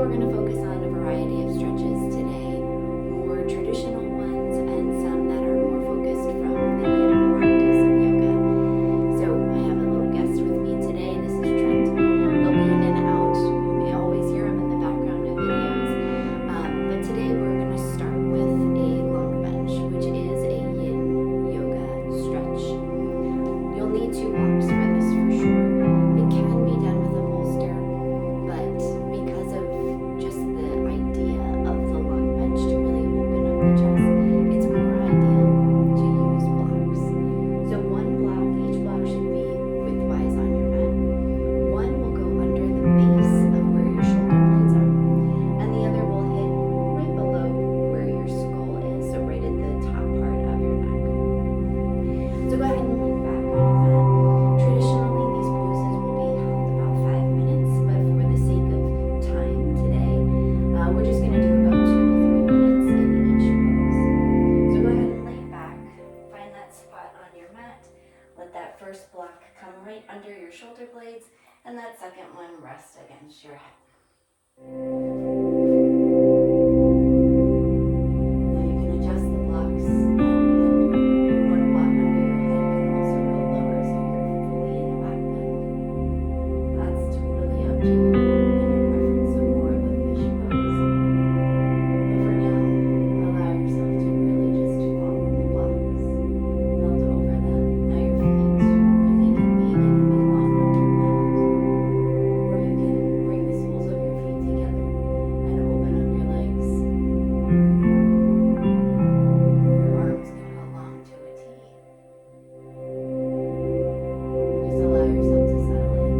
we're going to focus on a variety of stretches today, more traditional ones and some that are more focused from the yin practice of yoga. So I have a little guest with me today. This is Trent. They'll be in and out. You may always hear him in the background of videos. But today we're going to start with a long bench, which is a yin yoga stretch. You'll need 2 blocks for this for sure. It can be done with a bolster, but because of just the idea of the long bench to really open up the chest, it's more ideal to use blocks. So 1 block, each block should be widthwise on your mat. 1 will go under the base of where your shoulder blades are, and the other will hit right below where your skull is, so right at the top part of your neck. So go ahead and lean back on your mat. Traditionally, these poses will be held about 5 minutes, but for the sake of time today, we're just going to do about 2 to 3 minutes in each pose. So go ahead and lay back, find that spot on your mat, let that first block come right under your shoulder blades, and that second one rest against your head. Now you can adjust the blocks, and 1 block under your head can also go lower so you're fully in a back bend. That's totally up to you and your preference of more of a fish pose. But for now, allow yourself to really just follow the blocks, melt over them. Now your feet really can be in a midline on your mat, or you can bring the soles of your feet together and open up your legs. Your arms can go long to a T. Just allow yourself to settle in.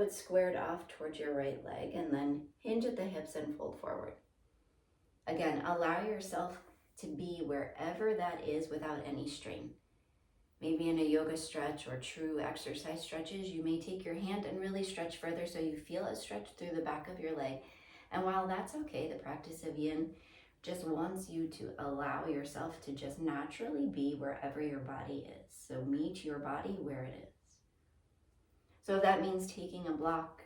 foot squared off towards your right leg, and then hinge at the hips and fold forward. Again, allow yourself to be wherever that is without any strain. Maybe in a yoga stretch or true exercise stretches, you may take your hand and really stretch further so you feel it stretch through the back of your leg. And while that's okay, the practice of Yin just wants you to allow yourself to just naturally be wherever your body is. So meet your body where it is. So if that means taking a block,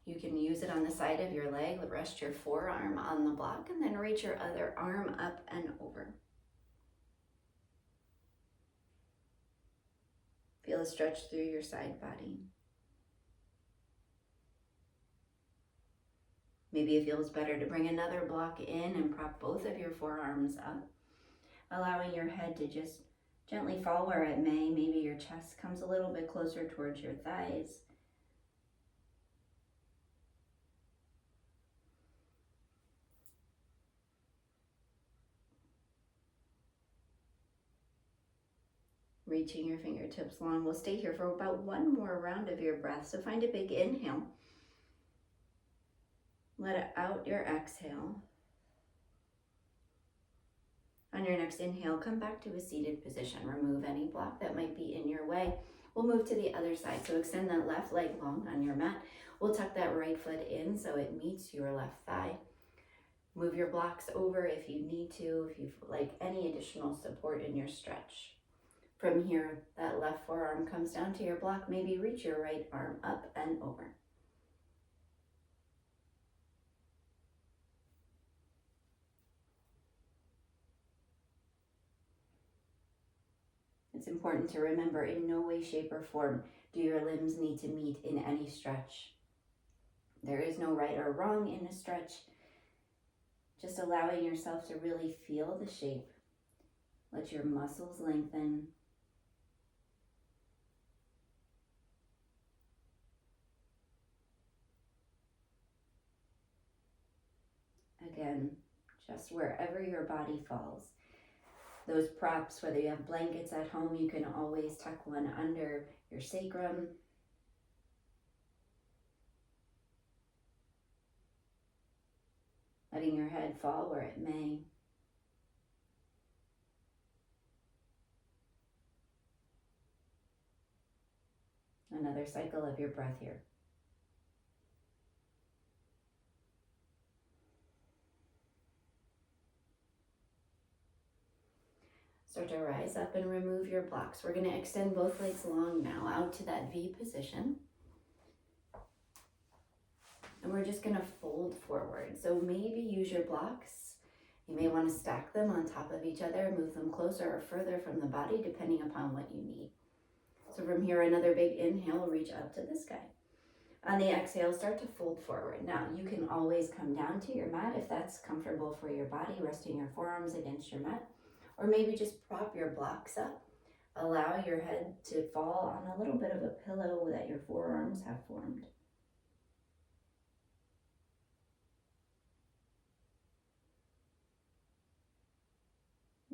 you can use it on the side of your leg, rest your forearm on the block, and then reach your other arm up and over. Feel a stretch through your side body. Maybe it feels better to bring another block in and prop both of your forearms up, allowing your head to just gently fall where it may. Maybe your chest comes a little bit closer towards your thighs. Reaching your fingertips long. We'll stay here for about one more round of your breath. So find a big inhale. Let out your exhale. On your next inhale, come back to a seated position. Remove any block that might be in your way. We'll move to the other side. So extend that left leg long on your mat. We'll tuck that right foot in so it meets your left thigh. Move your blocks over if you need to, if you like any additional support in your stretch. From here, that left forearm comes down to your block. Maybe reach your right arm up and over. It's important to remember in no way, shape, or form do your limbs need to meet in any stretch. There is no right or wrong in a stretch. Just allowing yourself to really feel the shape. Let your muscles lengthen. Again, just wherever your body falls. Those props, whether you have blankets at home, you can always tuck one under your sacrum. Letting your head fall where it may. Another cycle of your breath here. Start to rise up and remove your blocks. We're going to extend both legs long now out to that V position. And we're just going to fold forward. So maybe use your blocks. You may want to stack them on top of each other, move them closer or further from the body, depending upon what you need. So from here, another big inhale, reach up to the sky. On the exhale, start to fold forward. Now, you can always come down to your mat if that's comfortable for your body, resting your forearms against your mat. Or maybe just prop your blocks up. Allow your head to fall on a little bit of a pillow that your forearms have formed.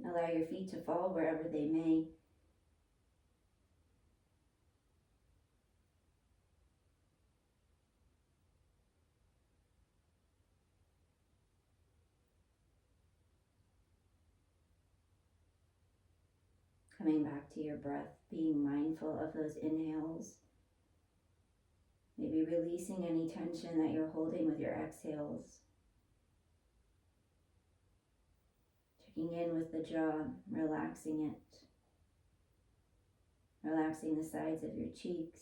Allow your feet to fall wherever they may. Coming back to your breath, being mindful of those inhales. Maybe releasing any tension that you're holding with your exhales. Checking in with the jaw, relaxing it. Relaxing the sides of your cheeks,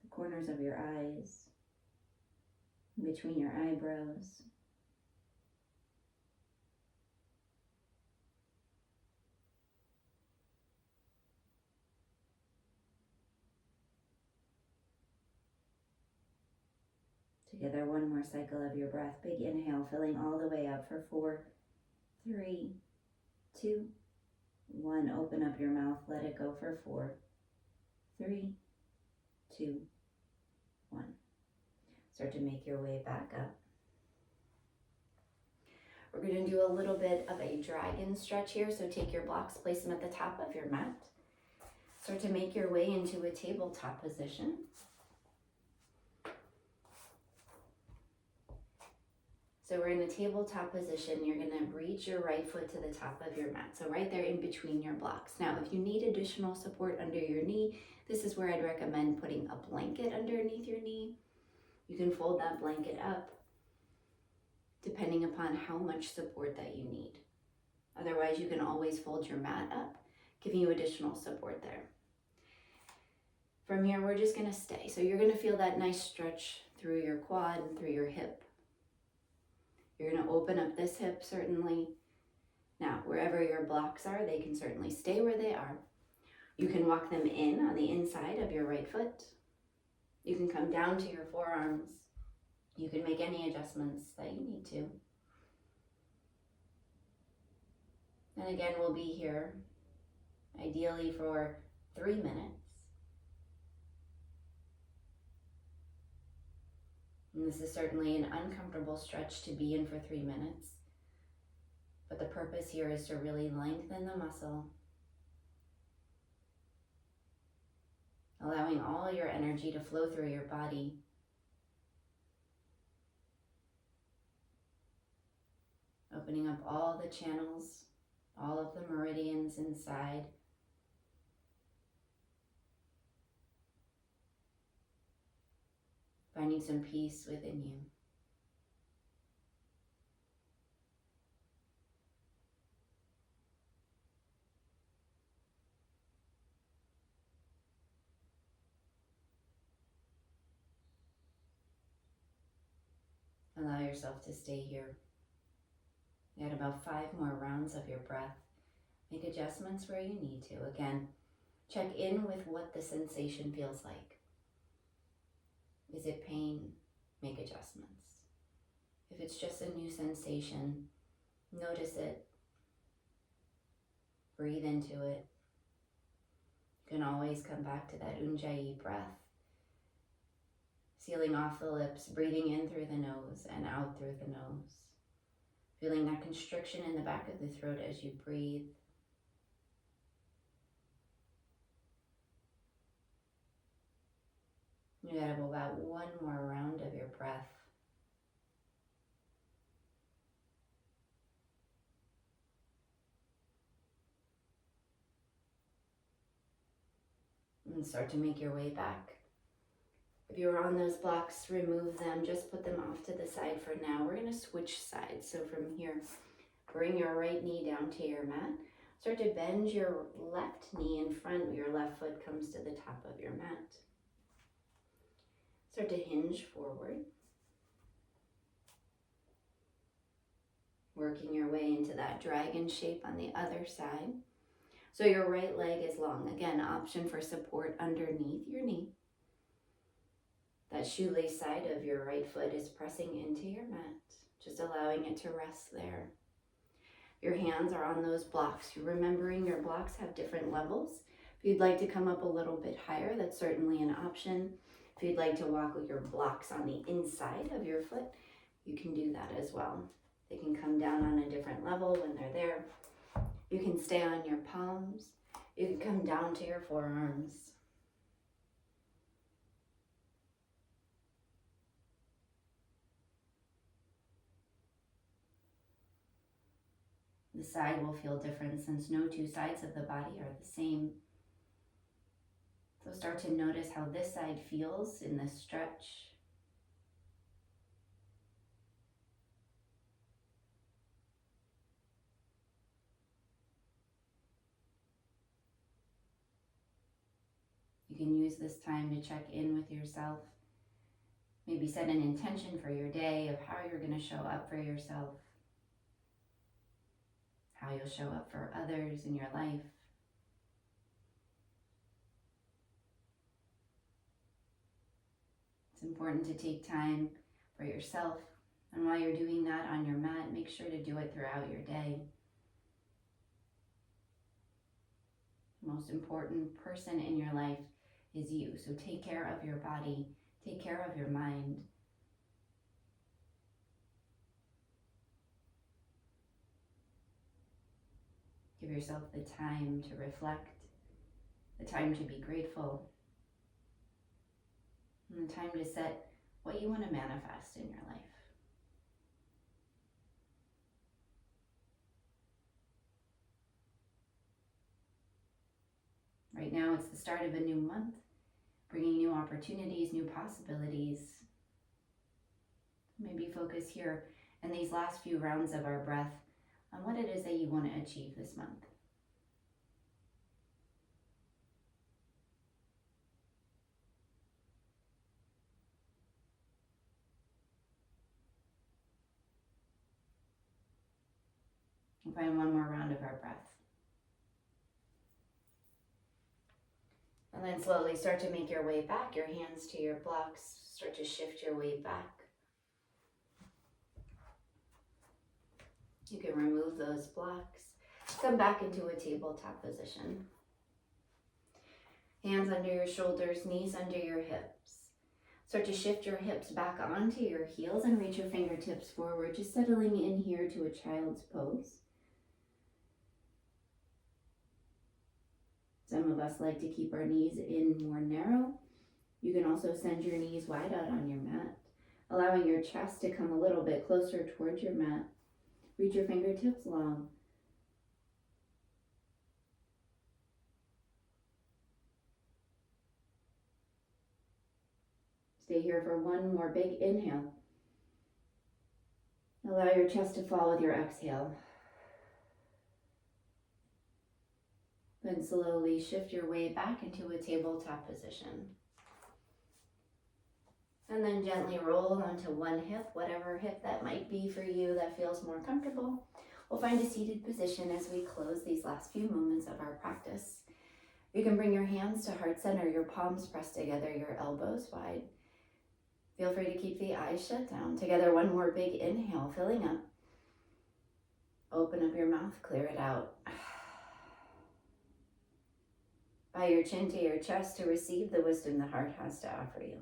the corners of your eyes, in between your eyebrows. Together, one more cycle of your breath. Big inhale, filling all the way up for 4, 3, 2, 1. Open up your mouth, let it go for 4, 3, 2, 1. Start to make your way back up. We're going to do a little bit of a dragon stretch here. So take your blocks, place them at the top of your mat. Start to make your way into a tabletop position. So we're in the tabletop position. You're gonna reach your right foot to the top of your mat. So right there in between your blocks. Now, if you need additional support under your knee, this is where I'd recommend putting a blanket underneath your knee. You can fold that blanket up depending upon how much support that you need. Otherwise, you can always fold your mat up, giving you additional support there. From here, we're just gonna stay. So you're gonna feel that nice stretch through your quad and through your hip. You're gonna open up this hip, certainly. Now, wherever your blocks are, they can certainly stay where they are. You can walk them in on the inside of your right foot. You can come down to your forearms. You can make any adjustments that you need to. And again, we'll be here ideally for 3 minutes. And this is certainly an uncomfortable stretch to be in for 3 minutes. But the purpose here is to really lengthen the muscle, allowing all your energy to flow through your body. Opening up all the channels, all of the meridians inside. Finding some peace within you. Allow yourself to stay here. Add about 5 more rounds of your breath. Make adjustments where you need to. Again, check in with what the sensation feels like. Is it pain? Make adjustments. If it's just a new sensation, notice it. Breathe into it. You can always come back to that Ujjayi breath. Sealing off the lips, breathing in through the nose and out through the nose. Feeling that constriction in the back of the throat as you breathe. You have about 1 more round of your breath. And start to make your way back. If you're on those blocks, remove them. Just put them off to the side for now. We're going to switch sides. So from here, bring your right knee down to your mat. Start to bend your left knee in front. Your left foot comes to the top of your mat. Start to hinge forward. Working your way into that dragon shape on the other side. So your right leg is long. Again, option for support underneath your knee. That shoelace side of your right foot is pressing into your mat, just allowing it to rest there. Your hands are on those blocks. You're remembering your blocks have different levels. If you'd like to come up a little bit higher, that's certainly an option. If you'd like to walk with your blocks on the inside of your foot, you can do that as well. They can come down on a different level when they're there. You can stay on your palms. You can come down to your forearms. The side will feel different since no 2 sides of the body are the same. So start to notice how this side feels in this stretch. You can use this time to check in with yourself. Maybe set an intention for your day of how you're going to show up for yourself. How you'll show up for others in your life. It's important to take time for yourself, and while you're doing that on your mat, make sure to do it throughout your day. The most important person in your life is you, so take care of your body, take care of your mind. Give yourself the time to reflect, the time to be grateful, and the time to set what you want to manifest in your life. Right now, it's the start of a new month, bringing new opportunities, new possibilities. Maybe focus here in these last few rounds of our breath on what it is that you want to achieve this month. And find one more round of our breath. And then slowly start to make your way back, your hands to your blocks, start to shift your way back. You can remove those blocks. Come back into a tabletop position. Hands under your shoulders, knees under your hips. Start to shift your hips back onto your heels and reach your fingertips forward, just settling in here to a child's pose. Some of us like to keep our knees in more narrow. You can also send your knees wide out on your mat, allowing your chest to come a little bit closer towards your mat. Reach your fingertips long. Stay here for one more big inhale. Allow your chest to fall with your exhale. Then slowly shift your way back into a tabletop position. And then gently roll onto one hip, whatever hip that might be for you that feels more comfortable. We'll find a seated position as we close these last few moments of our practice. You can bring your hands to heart center, your palms pressed together, your elbows wide. Feel free to keep the eyes shut down. Together, one more big inhale, filling up. Open up your mouth, clear it out. Bow your chin to your chest to receive the wisdom the heart has to offer you.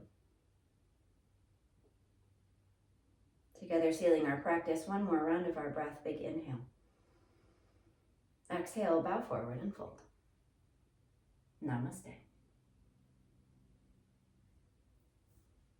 Together, sealing our practice, one more round of our breath, big inhale. Exhale, bow forward and fold. Namaste.